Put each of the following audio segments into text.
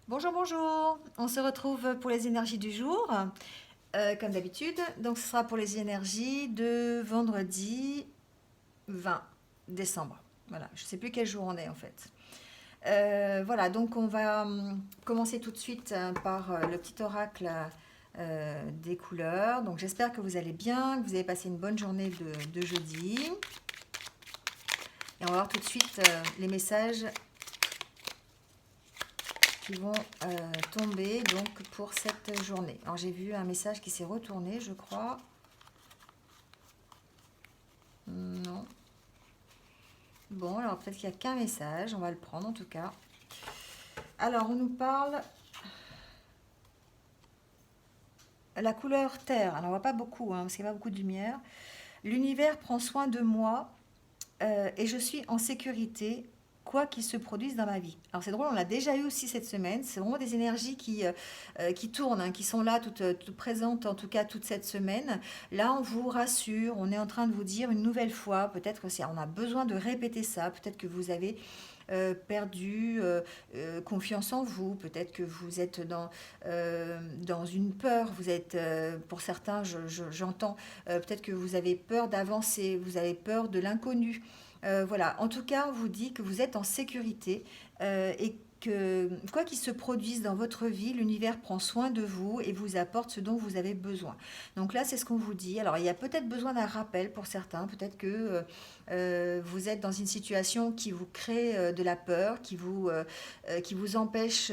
Bonjour, bonjour. On se retrouve pour les énergies du jour, comme d'habitude. Donc, ce sera pour les énergies de vendredi 20 décembre. Voilà, je ne sais plus quel jour on est en fait. Voilà, donc on va commencer tout de suite par le petit oracle des couleurs. Donc, j'espère que vous allez bien, que vous avez passé une bonne journée de jeudi. Et on va voir tout de suite les messages qui vont tomber donc pour cette journée. Alors j'ai vu un message qui s'est retourné, je crois. Non. Bon, alors peut-être qu'il n'y a qu'un message, on va le prendre en tout cas. Alors on nous parle la couleur terre. Alors on voit pas beaucoup, parce qu'il n'y a pas beaucoup de lumière. L'univers prend soin de moi et je suis en sécurité, quoi qu'il se produise dans ma vie. Alors c'est drôle, on l'a déjà eu aussi cette semaine. C'est vraiment des énergies qui tournent, qui sont là, toutes présentes, en tout cas toute cette semaine. Là, on vous rassure, on est en train de vous dire une nouvelle fois, peut-être que on a besoin de répéter ça, peut-être que vous avez perdu confiance en vous, peut-être que vous êtes dans une peur, vous êtes, pour certains, j'entends, peut-être que vous avez peur d'avancer, vous avez peur de l'inconnu. Voilà, en tout cas, on vous dit que vous êtes en sécurité et que quoi qu'il se produise dans votre vie, l'univers prend soin de vous et vous apporte ce dont vous avez besoin. Donc là, c'est ce qu'on vous dit. Alors, il y a peut-être besoin d'un rappel pour certains, peut-être que vous êtes dans une situation qui vous crée de la peur, qui vous empêche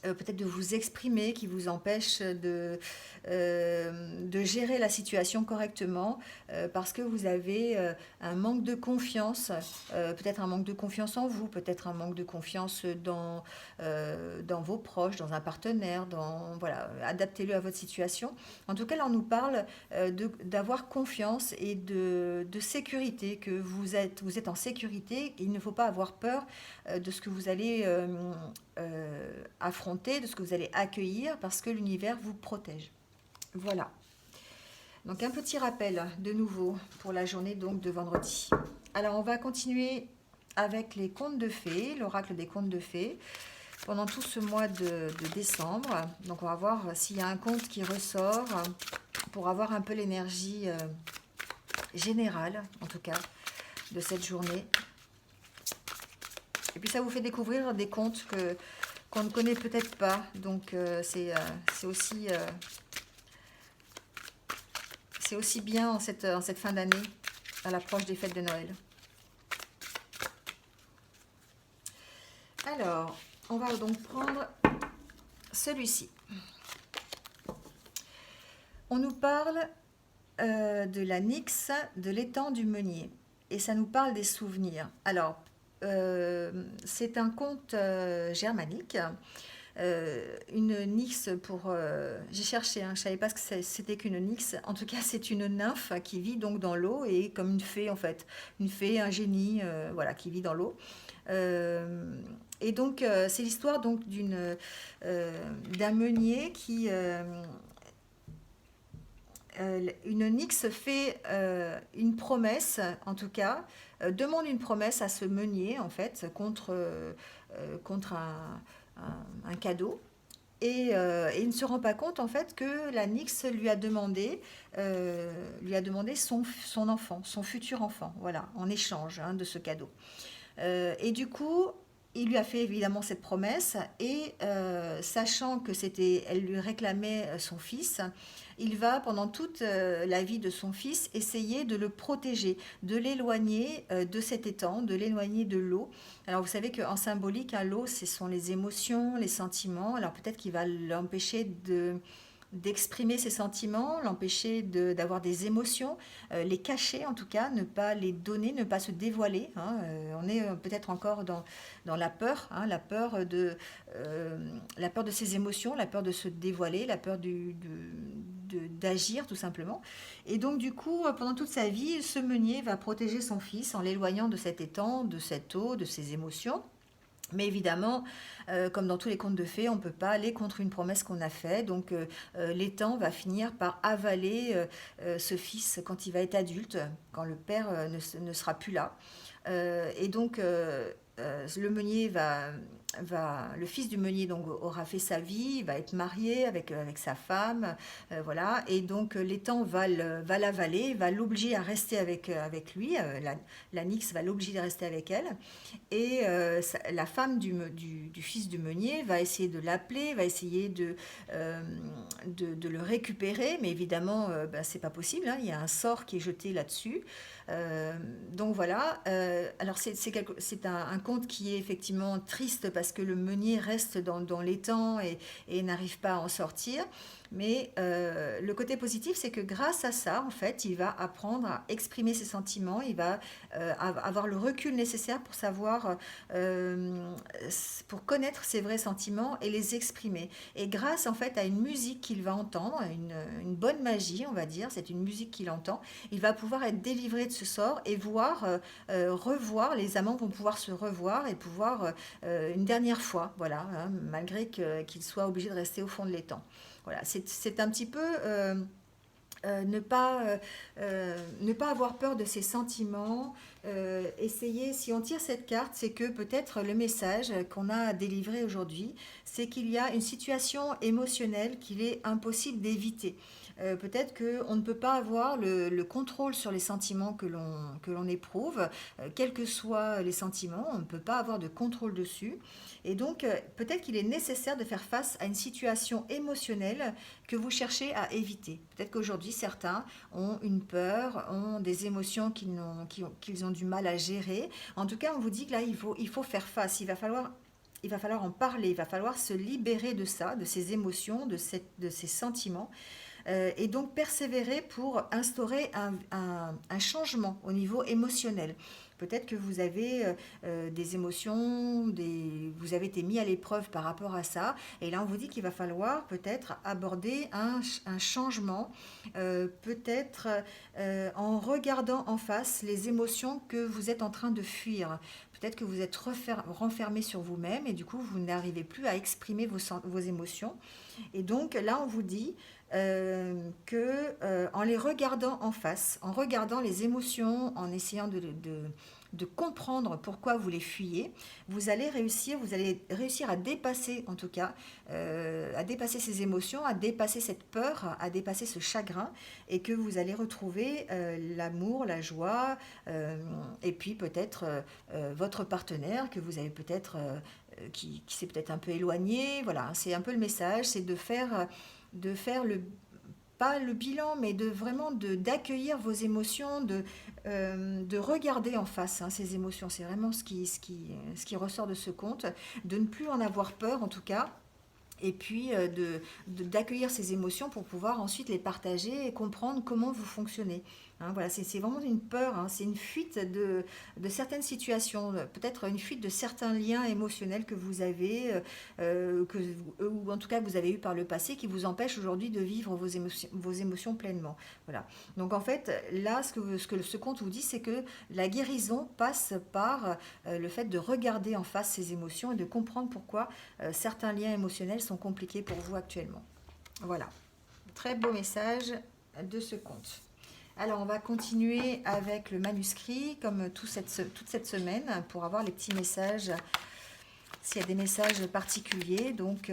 peut-être de vous exprimer, qui vous empêche de gérer la situation correctement parce que vous avez un manque de confiance, peut-être un manque de confiance en vous, peut-être un manque de confiance dans vos proches, dans un partenaire, voilà, adaptez-le à votre situation. En tout cas, là, on nous parle d'avoir confiance et de sécurité, que vous êtes en sécurité, il ne faut pas avoir peur de ce que vous allez affronter, de ce que vous allez accueillir, parce que l'univers vous protège. Voilà. Donc un petit rappel de nouveau pour la journée donc de vendredi. Alors on va continuer avec les contes de fées, l'oracle des contes de fées, pendant tout ce mois de décembre. Donc on va voir s'il y a un conte qui ressort pour avoir un peu l'énergie générale, en tout cas, de cette journée. Et puis ça vous fait découvrir des contes qu'on ne connaît peut-être pas. Donc c'est aussi bien en cette fin d'année, à l'approche des fêtes de Noël. Alors, on va donc prendre celui-ci. On nous parle de la nix de l'étang du Meunier. Et ça nous parle des souvenirs. Alors, c'est un conte germanique. Une nix pour... j'ai cherché, je ne savais pas ce que c'était qu'une nix. En tout cas, c'est une nymphe qui vit donc dans l'eau et comme une fée en fait. Une fée, un génie, voilà, qui vit dans l'eau. Euh, et donc, c'est l'histoire donc d'un meunier une nix fait une promesse, en tout cas, demande une promesse à ce meunier, en fait, contre un cadeau. Et il ne se rend pas compte, en fait, que la nix lui a demandé son enfant, son futur enfant, voilà, en échange de ce cadeau. Et du coup, il lui a fait évidemment cette promesse et sachant que elle lui réclamait son fils, il va pendant toute la vie de son fils essayer de le protéger, de l'éloigner de cet étang, de l'éloigner de l'eau. Alors vous savez qu'en symbolique, l'eau, ce sont les émotions, les sentiments. Alors peut-être qu'il va l'empêcher d'exprimer ses sentiments, l'empêcher d'avoir des émotions, les cacher en tout cas, ne pas les donner, ne pas se dévoiler. On est peut-être encore dans la peur, la peur de ses émotions, la peur de se dévoiler, la peur d'agir tout simplement. Et donc du coup, pendant toute sa vie, ce meunier va protéger son fils en l'éloignant de cet étang, de cette eau, de ses émotions. Mais évidemment, comme dans tous les contes de fées, on ne peut pas aller contre une promesse qu'on a faite. Donc l'étang va finir par avaler ce fils quand il va être adulte, quand le père ne sera plus là. Et donc le meunier le fils du meunier donc aura fait sa vie, va être marié avec sa femme, voilà, et donc l'étang va l'avaler, va l'obliger à rester avec lui, la nix va l'obliger de rester avec elle, et la femme du fils du meunier va essayer de l'appeler, va essayer de le récupérer, mais évidemment, bah, c'est pas possible, hein, il y a un sort qui est jeté là-dessus. Euh, donc voilà, alors c'est un conte qui est effectivement triste parce que le meunier reste dans l'étang et n'arrive pas à en sortir. Mais le côté positif, c'est que grâce à ça, en fait, il va apprendre à exprimer ses sentiments, il va avoir le recul nécessaire pour savoir, pour connaître ses vrais sentiments et les exprimer. Et grâce, en fait, à une musique qu'il va entendre, une bonne magie, on va dire, c'est une musique qu'il entend, il va pouvoir être délivré de ce sort et revoir, les amants vont pouvoir se revoir et pouvoir une dernière fois, voilà, hein, malgré qu'il soit obligé de rester au fond de l'étang. Voilà, c'est un petit peu ne pas avoir peur de ses sentiments. Essayer, si on tire cette carte, c'est que peut-être le message qu'on a à délivrer aujourd'hui, c'est qu'il y a une situation émotionnelle qu'il est impossible d'éviter. Peut-être qu'on ne peut pas avoir le contrôle sur les sentiments que l'on éprouve, quels que soient les sentiments, on ne peut pas avoir de contrôle dessus. Et donc, peut-être qu'il est nécessaire de faire face à une situation émotionnelle que vous cherchez à éviter. Peut-être qu'aujourd'hui, certains ont une peur, ont des émotions qu'ils ont du mal à gérer. En tout cas, on vous dit que là, il faut faire face. Il va falloir en parler, il va falloir se libérer de ça, de ces émotions, de ces sentiments, et donc persévérer pour instaurer un changement au niveau émotionnel. Peut-être que vous avez des émotions, vous avez été mis à l'épreuve par rapport à ça, et là on vous dit qu'il va falloir peut-être aborder un changement, peut-être en regardant en face les émotions que vous êtes en train de fuir. Peut-être que vous êtes renfermé sur vous-même et du coup vous n'arrivez plus à exprimer vos émotions. Et donc là, on vous dit que en les regardant en face, en regardant les émotions, en essayant de comprendre pourquoi vous les fuyez, vous allez réussir à dépasser, en tout cas, à dépasser ces émotions, à dépasser cette peur, à dépasser ce chagrin, et que vous allez retrouver l'amour, la joie, et puis peut-être votre partenaire que vous avez peut-être qui s'est peut-être un peu éloigné. Voilà, c'est un peu le message, c'est de faire pas le bilan, mais d'accueillir vos émotions, de regarder en face, hein, ces émotions. C'est vraiment ce qui ressort de ce conte, de ne plus en avoir peur en tout cas, et puis d'accueillir ces émotions pour pouvoir ensuite les partager et comprendre comment vous fonctionnez. Hein, voilà, c'est vraiment une peur, hein, c'est une fuite de certaines situations, peut-être une fuite de certains liens émotionnels que vous avez, ou en tout cas que vous avez eu par le passé, qui vous empêchent aujourd'hui de vivre vos émotions pleinement. Voilà. Donc en fait, là, ce conte vous dit, c'est que la guérison passe par le fait de regarder en face ces émotions et de comprendre pourquoi certains liens émotionnels sont compliqués pour vous actuellement. Voilà, très beau message de ce conte. Alors, on va continuer avec le manuscrit, comme toute cette semaine, pour avoir les petits messages, s'il y a des messages particuliers, donc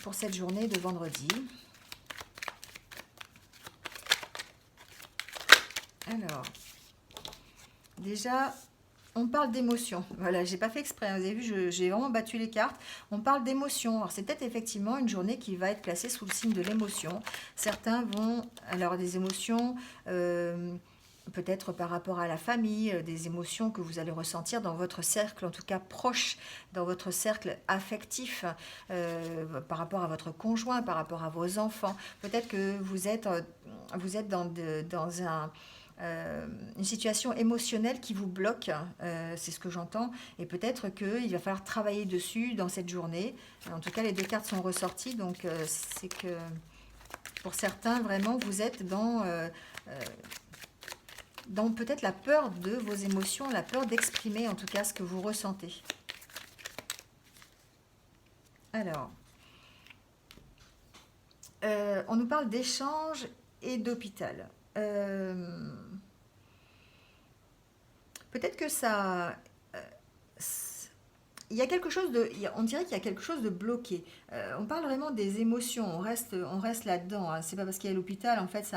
pour cette journée de vendredi. Alors, déjà, on parle d'émotion. Voilà, j'ai pas fait exprès, vous avez vu, j'ai vraiment battu les cartes. On parle d'émotion. Alors, c'est peut-être effectivement une journée qui va être placée sous le signe de l'émotion. Certains vont avoir des émotions, peut-être par rapport à la famille, des émotions que vous allez ressentir dans votre cercle, en tout cas proche, dans votre cercle affectif, par rapport à votre conjoint, par rapport à vos enfants. Peut-être que vous êtes dans une situation émotionnelle qui vous bloque, c'est ce que j'entends, et peut-être qu'il va falloir travailler dessus dans cette journée. En tout cas, les deux cartes sont ressorties, donc c'est que pour certains, vraiment, vous êtes dans peut-être la peur de vos émotions, la peur d'exprimer en tout cas ce que vous ressentez. Alors, on nous parle d'échange et d'hôpital. Peut-être que ça, il y a quelque chose de, on dirait qu'il y a quelque chose de bloqué. On parle vraiment des émotions, on reste là-dedans, hein. C'est pas parce qu'il y a l'hôpital, en fait,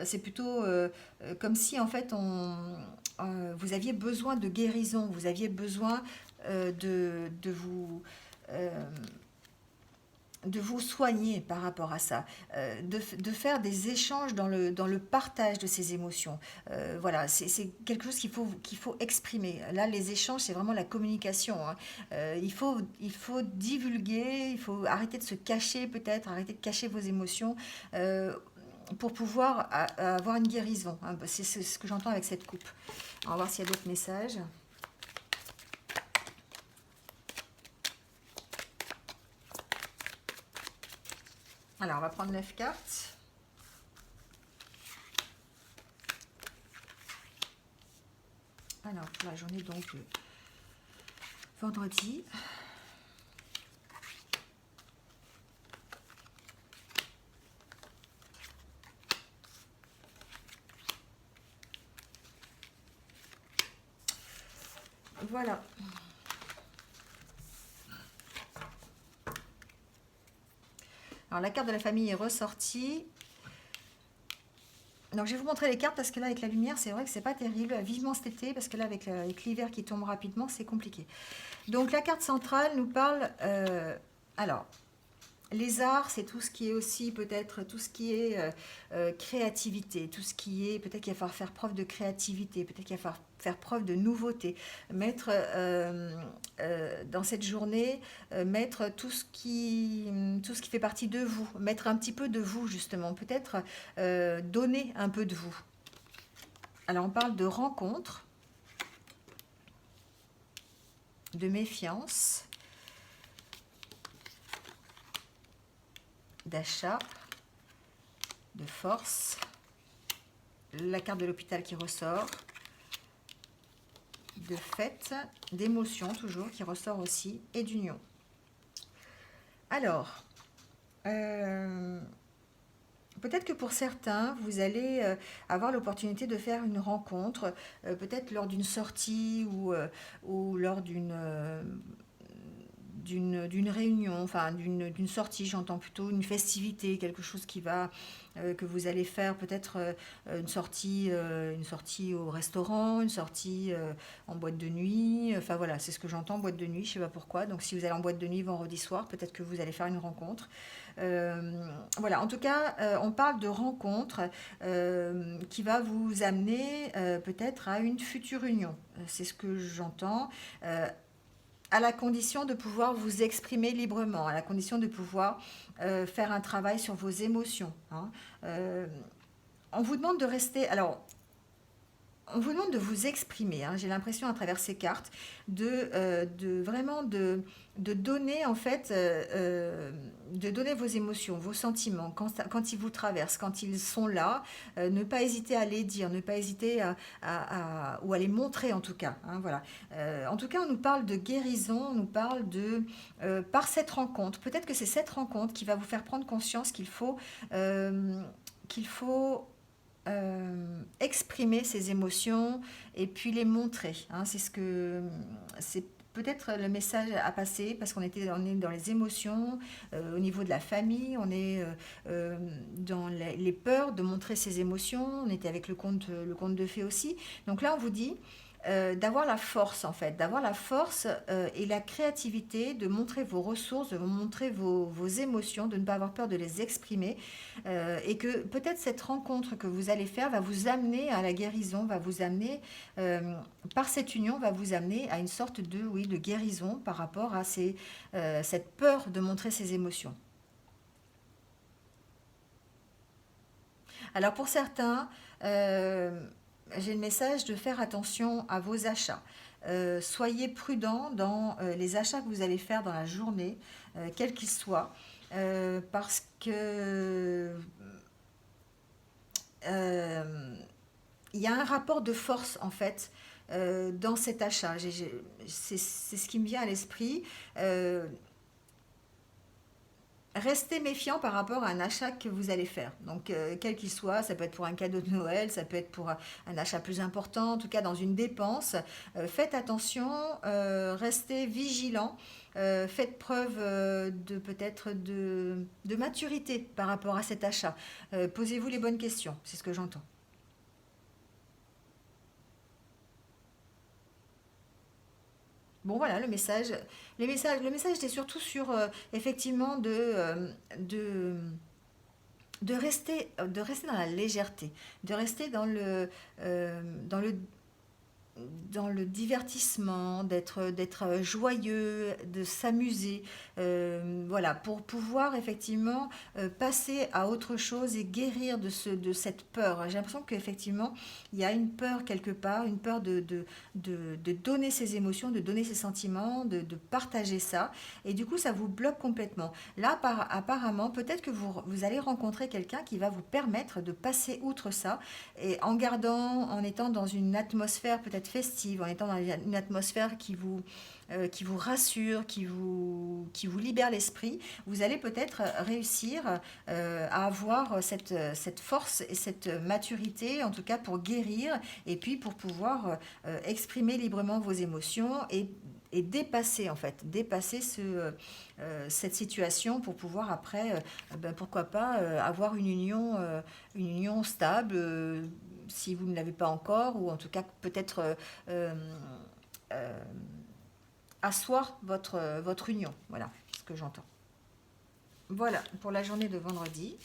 c'est plutôt comme si, en fait, vous aviez besoin de guérison, vous aviez besoin de vous, euh, de vous soigner par rapport à ça, de faire des échanges dans le partage de ces émotions. Voilà, c'est quelque chose qu'il faut exprimer. Là, les échanges, c'est vraiment la communication, hein. Il faut divulguer, il faut arrêter de se cacher peut-être, arrêter de cacher vos émotions pour pouvoir avoir une guérison, hein. C'est ce que j'entends avec cette coupe. On va voir s'il y a d'autres messages. Alors, on va prendre 9 cartes. Alors, pour la journée, donc, vendredi. Voilà. Alors, la carte de la famille est ressortie. Donc, je vais vous montrer les cartes parce que là, avec la lumière, c'est vrai que c'est pas terrible. Vivement cet été, parce que là, avec l'hiver qui tombe rapidement, c'est compliqué. Donc, la carte centrale nous parle... alors, les arts, c'est tout ce qui est aussi peut-être tout ce qui est créativité, tout ce qui est peut-être qu'il va falloir faire preuve de créativité, peut-être qu'il va falloir faire preuve de nouveauté, mettre dans cette journée, mettre tout ce qui fait partie de vous, mettre un petit peu de vous justement, peut-être donner un peu de vous. Alors on parle de rencontre, de méfiance, d'achat, de force, la carte de l'hôpital qui ressort, de fête, d'émotion toujours qui ressort aussi, et d'union. Alors, peut-être que pour certains, vous allez avoir l'opportunité de faire une rencontre, peut-être lors d'une sortie ou lors d'une réunion, enfin d'une sortie, j'entends plutôt une festivité, quelque chose que vous allez faire, peut-être une sortie au restaurant, une sortie en boîte de nuit, enfin voilà, c'est ce que j'entends, boîte de nuit, je ne sais pas pourquoi. Donc si vous allez en boîte de nuit vendredi soir, peut-être que vous allez faire une rencontre. Voilà, en tout cas, on parle de rencontre qui va vous amener peut-être à une future union. C'est ce que j'entends. À la condition de pouvoir vous exprimer librement, à la condition de pouvoir faire un travail sur vos émotions, hein. Euh, on vous demande de rester. Alors, on vous demande de vous exprimer, hein. J'ai l'impression à travers ces cartes de vraiment de donner en fait, de donner vos émotions, vos sentiments quand ils vous traversent, quand ils sont là, ne pas hésiter à les dire, ne pas hésiter ou à les montrer en tout cas, hein, voilà. En tout cas, on nous parle de guérison, on nous parle de par cette rencontre. Peut-être que c'est cette rencontre qui va vous faire prendre conscience euh, qu'il faut exprimer ses émotions et puis les montrer, hein. C'est peut-être le message à passer parce on est dans les émotions, au niveau de la famille, on est dans les peurs de montrer ses émotions. On était avec le conte de fées aussi. Donc là, on vous dit d'avoir la force en fait, d'avoir la force et la créativité de montrer vos ressources, de montrer vos émotions, de ne pas avoir peur de les exprimer et que peut-être cette rencontre que vous allez faire va vous amener à la guérison, va vous amener, par cette union, va vous amener à une sorte oui, de guérison par rapport à cette peur de montrer ses émotions. Alors pour certains, j'ai le message de faire attention à vos achats. Soyez prudent dans les achats que vous allez faire dans la journée, quels qu'ils soient, parce que euh, il y a un rapport de force en fait dans cet achat. C'est ce qui me vient à l'esprit. Euh, restez méfiant par rapport à un achat que vous allez faire. Donc, quel qu'il soit, ça peut être pour un cadeau de Noël, ça peut être pour un achat plus important, en tout cas dans une dépense. Faites attention, restez vigilant, faites preuve de peut-être de maturité par rapport à cet achat. Posez-vous les bonnes questions, c'est ce que j'entends. Bon voilà, le message était surtout sur effectivement de rester dans la légèreté, de rester dans dans le divertissement, d'être joyeux, de s'amuser, voilà, pour pouvoir effectivement passer à autre chose et guérir de cette peur. J'ai l'impression qu'effectivement, il y a une peur quelque part, une peur de donner ses émotions, de donner ses sentiments, de partager ça, et du coup, ça vous bloque complètement. Là, apparemment, peut-être que vous allez rencontrer quelqu'un qui va vous permettre de passer outre ça et en étant dans une atmosphère peut-être festive, en étant dans une atmosphère qui vous rassure, qui vous libère l'esprit, vous allez peut-être réussir à avoir cette force et cette maturité, en tout cas pour guérir et puis pour pouvoir exprimer librement vos émotions et dépasser en fait, dépasser cette situation pour pouvoir après, ben, pourquoi pas, avoir une union stable, si vous ne l'avez pas encore, ou en tout cas peut-être euh, asseoir votre union. Voilà ce que j'entends. Voilà pour la journée de vendredi.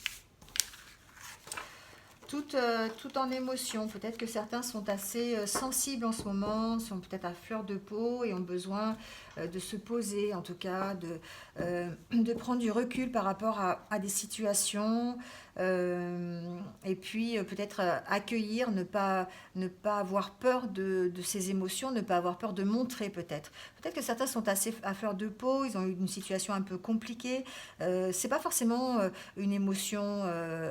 Tout en émotion. Peut-être que certains sont assez sensibles en ce moment, sont peut-être à fleur de peau et ont besoin de se poser, en tout cas, de prendre du recul par rapport à des situations. Et puis peut-être accueillir, ne pas avoir peur de ces émotions, ne pas avoir peur de montrer peut-être. Peut-être que certains sont assez à fleur de peau, ils ont eu une situation un peu compliquée. C'est pas forcément une émotion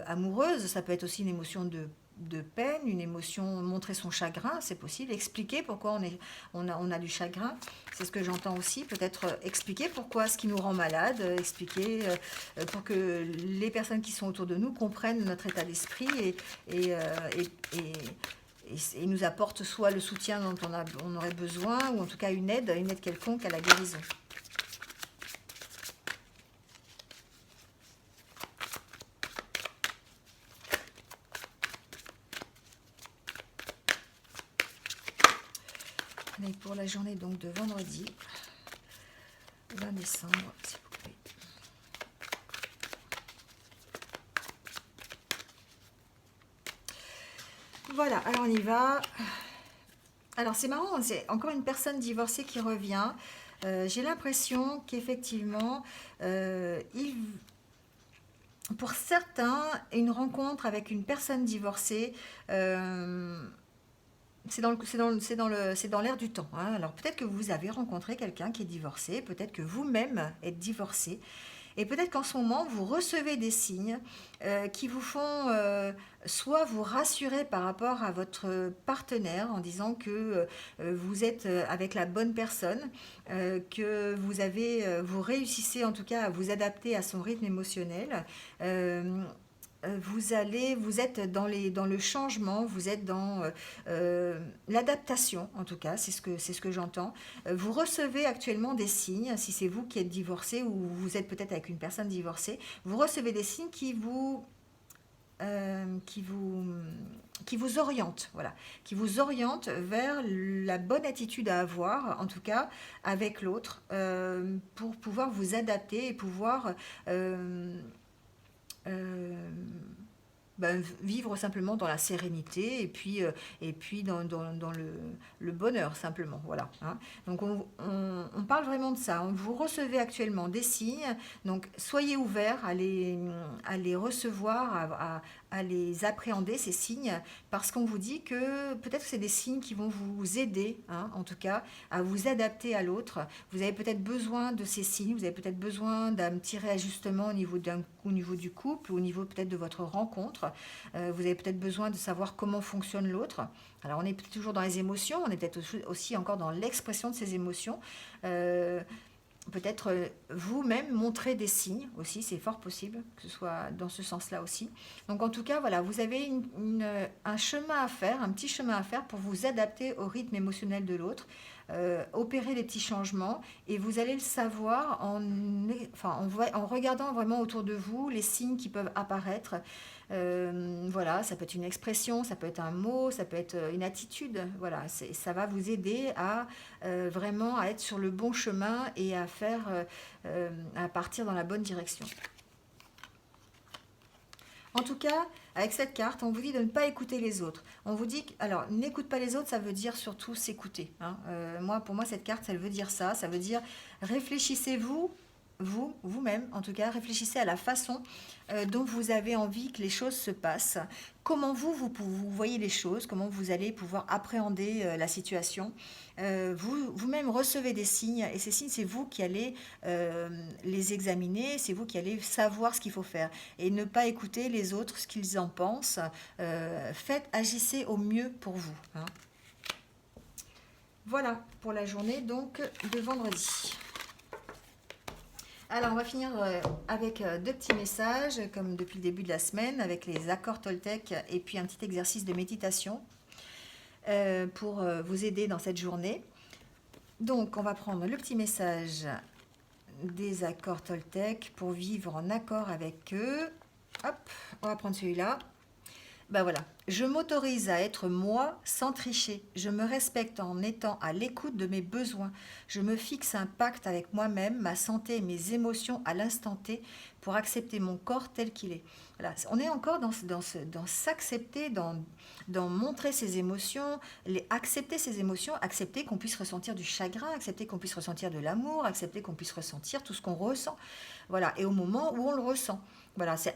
amoureuse, ça peut être aussi une émotion de peine, une émotion, montrer son chagrin, c'est possible, expliquer pourquoi on a du chagrin, c'est ce que j'entends aussi, peut-être expliquer pourquoi ce qui nous rend malade, expliquer pour que les personnes qui sont autour de nous comprennent notre état d'esprit et, euh, et, et, et nous apportent soit le soutien dont on aurait besoin, ou en tout cas une aide quelconque à la guérison. Et pour la journée donc de vendredi 20 décembre, s'il vous plaît. Voilà, alors on y va. Alors c'est marrant, c'est encore une personne divorcée qui revient. J'ai l'impression qu'effectivement, pour certains, une rencontre avec une personne divorcée, c'est dans l'air du temps, hein. Alors peut-être que vous avez rencontré quelqu'un qui est divorcé, peut-être que vous-même êtes divorcé, et peut-être qu'en ce moment, vous recevez des signes qui vous font soit vous rassurer par rapport à votre partenaire en disant que vous êtes avec la bonne personne, que vous réussissez en tout cas à vous adapter à son rythme émotionnel. Euh, vous êtes dans le changement, vous êtes dans l'adaptation, en tout cas, c'est ce que j'entends. Vous recevez actuellement des signes, si c'est vous qui êtes divorcé ou vous êtes peut-être avec une personne divorcée, vous recevez des signes euh, qui vous, qui vous orientent, voilà, qui vous orientent vers la bonne attitude à avoir, en tout cas avec l'autre, pour pouvoir vous adapter et pouvoir euh, ben, vivre simplement dans la sérénité et puis dans le bonheur simplement. Voilà, hein. Donc on parle vraiment de ça. Vous recevez actuellement des signes, donc soyez ouverts à les recevoir, à les appréhender, ces signes, parce qu'on vous dit que peut-être que c'est des signes qui vont vous aider, hein, en tout cas, à vous adapter à l'autre. Vous avez peut-être besoin de ces signes, vous avez peut-être besoin d'un petit réajustement au niveau du couple, au niveau peut-être de votre rencontre. Vous avez peut-être besoin de savoir comment fonctionne l'autre. Alors on est toujours dans les émotions, on est peut-être aussi encore dans l'expression de ces émotions. Euh, peut-être vous-même montrer des signes aussi, c'est fort possible que ce soit dans ce sens-là aussi. Donc en tout cas, voilà, vous avez un chemin à faire, un petit chemin à faire pour vous adapter au rythme émotionnel de l'autre, opérer des petits changements et vous allez le savoir en regardant vraiment autour de vous les signes qui peuvent apparaître. Voilà, ça peut être une expression, ça peut être un mot, ça peut être une attitude. Voilà, ça va vous aider à vraiment à être sur le bon chemin et à partir dans la bonne direction. En tout cas, avec cette carte, on vous dit de ne pas écouter les autres. On vous dit alors, n'écoute pas les autres, ça veut dire surtout s'écouter, hein. Pour moi, cette carte, elle veut dire ça. Ça veut dire réfléchissez-vous, vous-même, en tout cas, réfléchissez à la façon dont vous avez envie que les choses se passent. Comment vous voyez les choses, comment vous allez pouvoir appréhender la situation. Vous-même recevez des signes et ces signes, c'est vous qui allez les examiner, c'est vous qui allez savoir ce qu'il faut faire et ne pas écouter les autres, ce qu'ils en pensent. Agissez au mieux pour vous, hein. Voilà pour la journée donc de vendredi. Alors, on va finir avec deux petits messages, comme depuis le début de la semaine, avec les accords Toltec et puis un petit exercice de méditation pour vous aider dans cette journée. Donc, on va prendre le petit message des accords Toltec pour vivre en accord avec eux. Hop, on va prendre celui-là. Ben voilà, je m'autorise à être moi sans tricher. Je me respecte en étant à l'écoute de mes besoins. Je me fixe un pacte avec moi-même, ma santé et mes émotions à l'instant T pour accepter mon corps tel qu'il est. Voilà, on est encore dans s'accepter, dans montrer ses émotions, accepter ses émotions, accepter qu'on puisse ressentir du chagrin, accepter qu'on puisse ressentir de l'amour, accepter qu'on puisse ressentir tout ce qu'on ressent. Voilà, et au moment où on le ressent. Voilà, c'est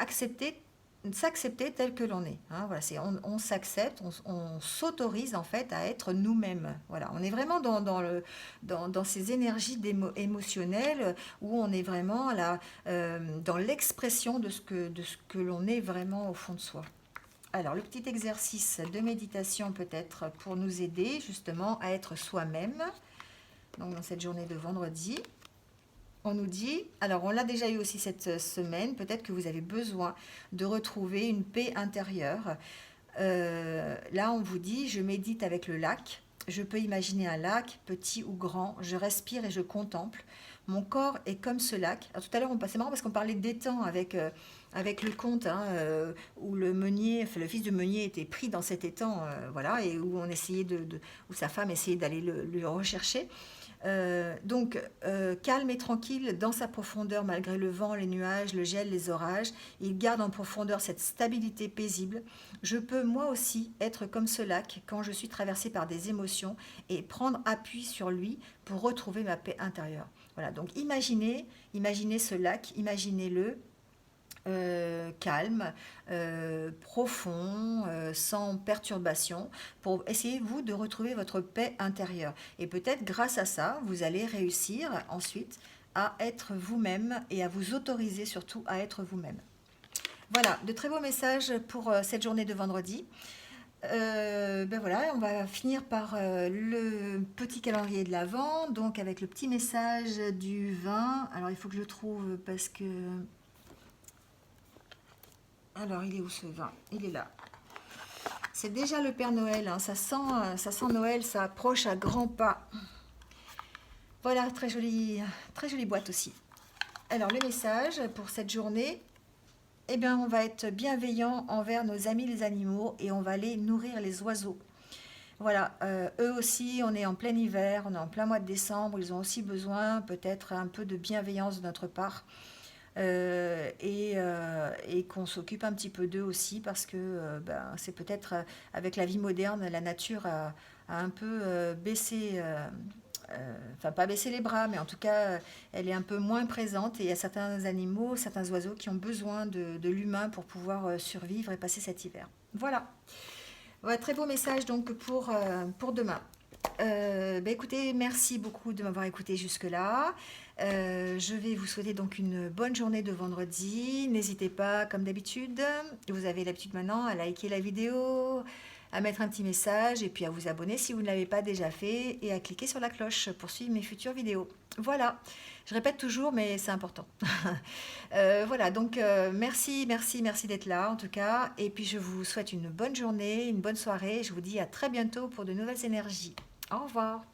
s'accepter tel que l'on est, hein. Voilà, on s'accepte, on s'autorise en fait à être nous-mêmes. Voilà, on est vraiment dans ces énergies émotionnelles où on est vraiment là, dans l'expression de ce que l'on est vraiment au fond de soi. Alors, le petit exercice de méditation peut-être pour nous aider justement à être soi-même. Donc, dans cette journée de vendredi, on nous dit, alors on l'a déjà eu aussi cette semaine, peut-être que vous avez besoin de retrouver une paix intérieure. Là, on vous dit, je médite avec le lac. Je peux imaginer un lac, petit ou grand. Je respire et je contemple. Mon corps est comme ce lac. Alors, tout à l'heure, c'est marrant parce qu'on parlait d'étang avec le conte, hein, où le fils du meunier était pris dans cet étang, voilà, et où où sa femme essayait d'aller le rechercher. Calme et tranquille dans sa profondeur malgré le vent, les nuages, le gel, les orages. Il garde en profondeur cette stabilité paisible. Je peux moi aussi être comme ce lac quand je suis traversée par des émotions et prendre appui sur lui pour retrouver ma paix intérieure. Voilà, donc imaginez ce lac, imaginez-le calme, profond, sans perturbation, pour essayer, vous, de retrouver votre paix intérieure. Et peut-être, grâce à ça, vous allez réussir ensuite à être vous-même et à vous autoriser surtout à être vous-même. Voilà, de très beaux messages pour cette journée de vendredi. Voilà, on va finir par le petit calendrier de l'Avent, donc avec le petit message du vin. Alors, il faut que je le trouve parce que... Alors, il est où ce vin? Il est là. C'est déjà le Père Noël, hein. Ça sent Noël, ça approche à grands pas. Voilà, très jolie boîte aussi. Alors, le message pour cette journée, eh bien, on va être bienveillant envers nos amis les animaux et on va aller nourrir les oiseaux. Voilà, eux aussi, on est en plein hiver, on est en plein mois de décembre, ils ont aussi besoin peut-être un peu de bienveillance de notre part. Et qu'on s'occupe un petit peu d'eux aussi parce que c'est peut-être avec la vie moderne, la nature a un peu baissé, enfin pas baissé les bras, mais en tout cas elle est un peu moins présente et il y a certains animaux, certains oiseaux qui ont besoin de l'humain pour pouvoir survivre et passer cet hiver. Voilà. Ouais, très beau message donc pour demain. Écoutez, merci beaucoup de m'avoir écouté jusque-là. Je vais vous souhaiter donc une bonne journée de vendredi. N'hésitez pas, comme d'habitude, vous avez l'habitude maintenant, à liker la vidéo, à mettre un petit message et puis à vous abonner si vous ne l'avez pas déjà fait et à cliquer sur la cloche pour suivre mes futures vidéos. Voilà, je répète toujours, mais c'est important. Voilà, donc merci, merci, merci d'être là en tout cas. Et puis je vous souhaite une bonne journée, une bonne soirée. Je vous dis à très bientôt pour de nouvelles énergies. Au revoir.